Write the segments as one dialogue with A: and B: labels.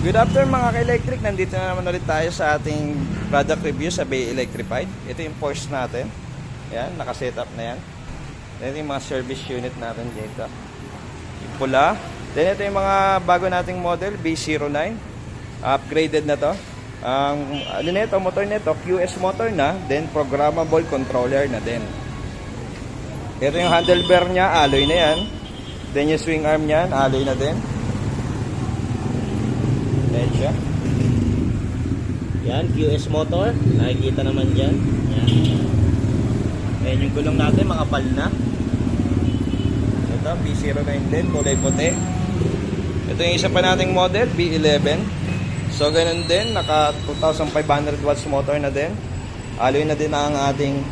A: Good afternoon mga ka-electric. Nandito na naman ulit tayo sa ating product review sa Bay Electrified. Ito yung Porsche natin. Ayan, nakasetup na yan. Ito yung mga service unit natin dito. Yung pula. Then ito yung mga bago nating model, B09. Upgraded na to. Ano nito, motor nito, QS motor na. Then programmable controller na din. Ito yung handlebar niya, alloy na yan. Then yung swing arm niyan, alloy na din. Ayan siya. Yan, QS motor. Nakikita naman dyan. Yan. Ayan yung gulong natin, mga pal na. Ito, B09 din, kulay puti. Ito yung isa pa nating model, B11. So, ganun din, naka 2,500 watts motor na din. Alloy na din ang ating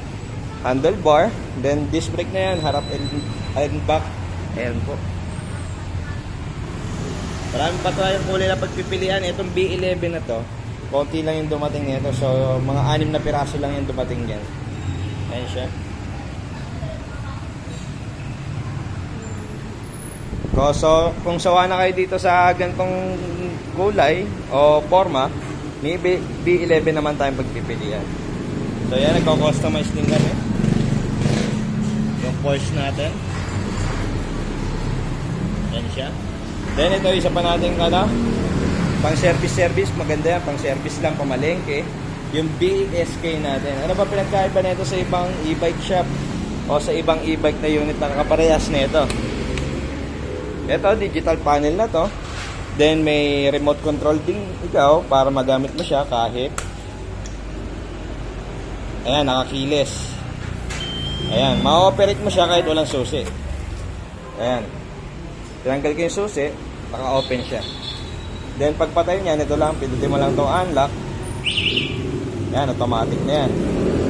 A: handlebar. Then, disc brake na yan, harap and back. Ayan po. Marami pa tayong kulay na pagpipilian. Itong B11 na to, konti lang yung dumating nito. So, mga 6 na piraso lang yung dumating yan. Ayan siya. So, kung sawa na kayo dito sa ganitong kulay o forma, may B11 naman tayong pagpipilian. So, yan, nagko-customize din kami. Yung Porsche natin. Ayan siya. Then ito isa pa natin pang service, maganda yan, pang service lang, pamalengke. Yung BSK natin. Ano ba pinagkaiba nito sa ibang e-bike shop o sa ibang e-bike na unit na kaparehas nito? Ito, digital panel na to. Then may remote control din ikaw para magamit mo siya kahit. Ayan, nakakilis. Ayan, ma-operate mo siya kahit walang susi. Ayan. Tinanggal ko yung susi, naka-open siya. Then pagpatay niya, ito lang, pindutin mo lang itong unlock. Yan, automatic na yan.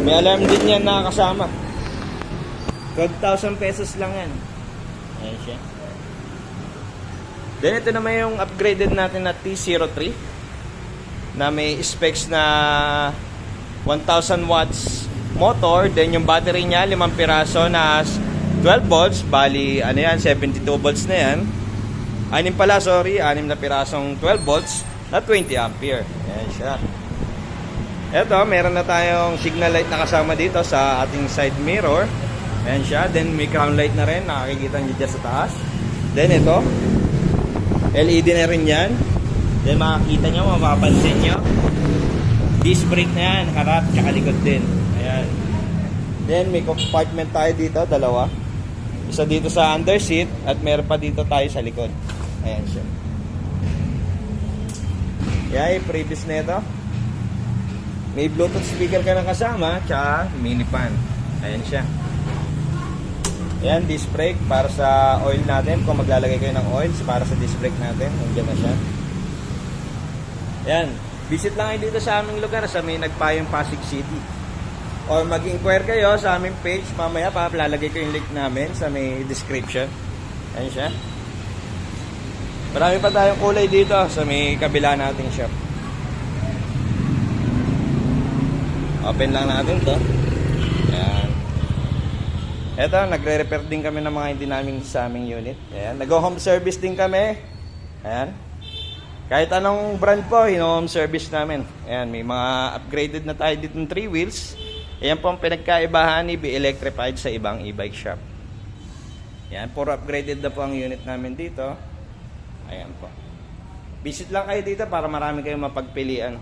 A: May alarm din yan na kasama. 12,000 pesos lang yan. Ayan siya. Then ito naman yung upgraded natin na T03 na may specs na 1,000 watts motor. Then yung battery niya, 5 piraso na 12 volts, bali ano yan, 72 volts na yan. 6 na pirasong 12 volts na 20 ampere. Ayan siya. Eto, meron na tayong signal light na kasama dito sa ating side mirror. Ayan siya. Then may crown light na rin, nakikita nyo dyan sa taas. Then ito, LED na rin yan. Then makikita nyo, mapapansin nyo, disc brake na yan, harap tsaka likod din. Ayan. Then may compartment tayo dito, dalawa. Isa dito sa under seat at meron pa dito tayo sa likod. Ayan siya. Yan, previous na ito. May Bluetooth speaker ka na kasama, tsaka mini fan. Ayan siya. Ayan, disc brake para sa oil natin. Kung maglalagay kayo ng oil para sa disc brake natin, nandiyan na siya. Ayan, visit lang kayo dito sa aming lugar sa may Nagpayong Pasig City. Or mag-inquire kayo sa aming page. Mamaya pa, lalagay ko yung link namin sa may description. Ayan siya. Marami pa tayong kulay dito sa may kabila nating shop. Open lang natin to. Ayan. Eto, nagre-repair din kami ng mga hindi namin sa aming unit. Ayan. Nag-home service din kami. Ayan. Kahit anong brand po, home service namin. Ayan, may mga upgraded na tayo dito ng 3 wheels. Ayan po ang pinagkaibahan ni Bay Electrified sa ibang e-bike shop. Ayan, puro upgraded na po ang unit namin dito. Ayan po. Visit lang kayo dito para marami kayong mapagpilian.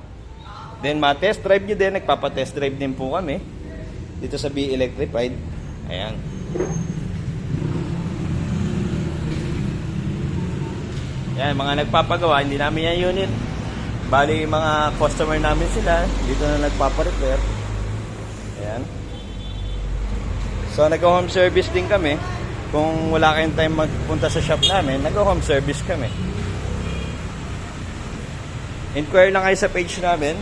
A: Then ma-test drive nyo din. Nagpapa-test drive din po kami dito sa Bay Electrified. Ayan. Ayan, mga nagpapagawa. Hindi namin yan unit. Bali, mga customer namin sila. Dito na nagpapa-repair. Ayan. So, nag-home service din kami. Kung wala kayong time magpunta sa shop namin, nag-home service kami. Inquire lang kayo sa page namin.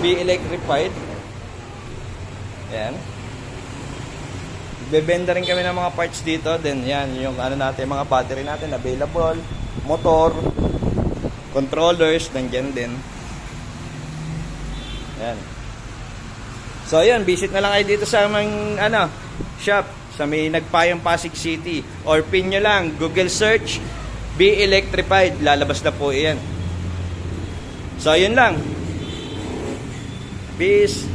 A: Be Electrified. Ayan. Bebenta rin kami ng mga parts dito. Then, yan, yung ano natin, mga battery natin available. Motor. Controllers, nandiyan din. Ayan. So ayun, visit na lang kayo dito sa aming shop sa may Nagpayong Pasig City, or pin nyo lang Google search Be electrified. Lalabas na po yan. So, yun lang. Peace.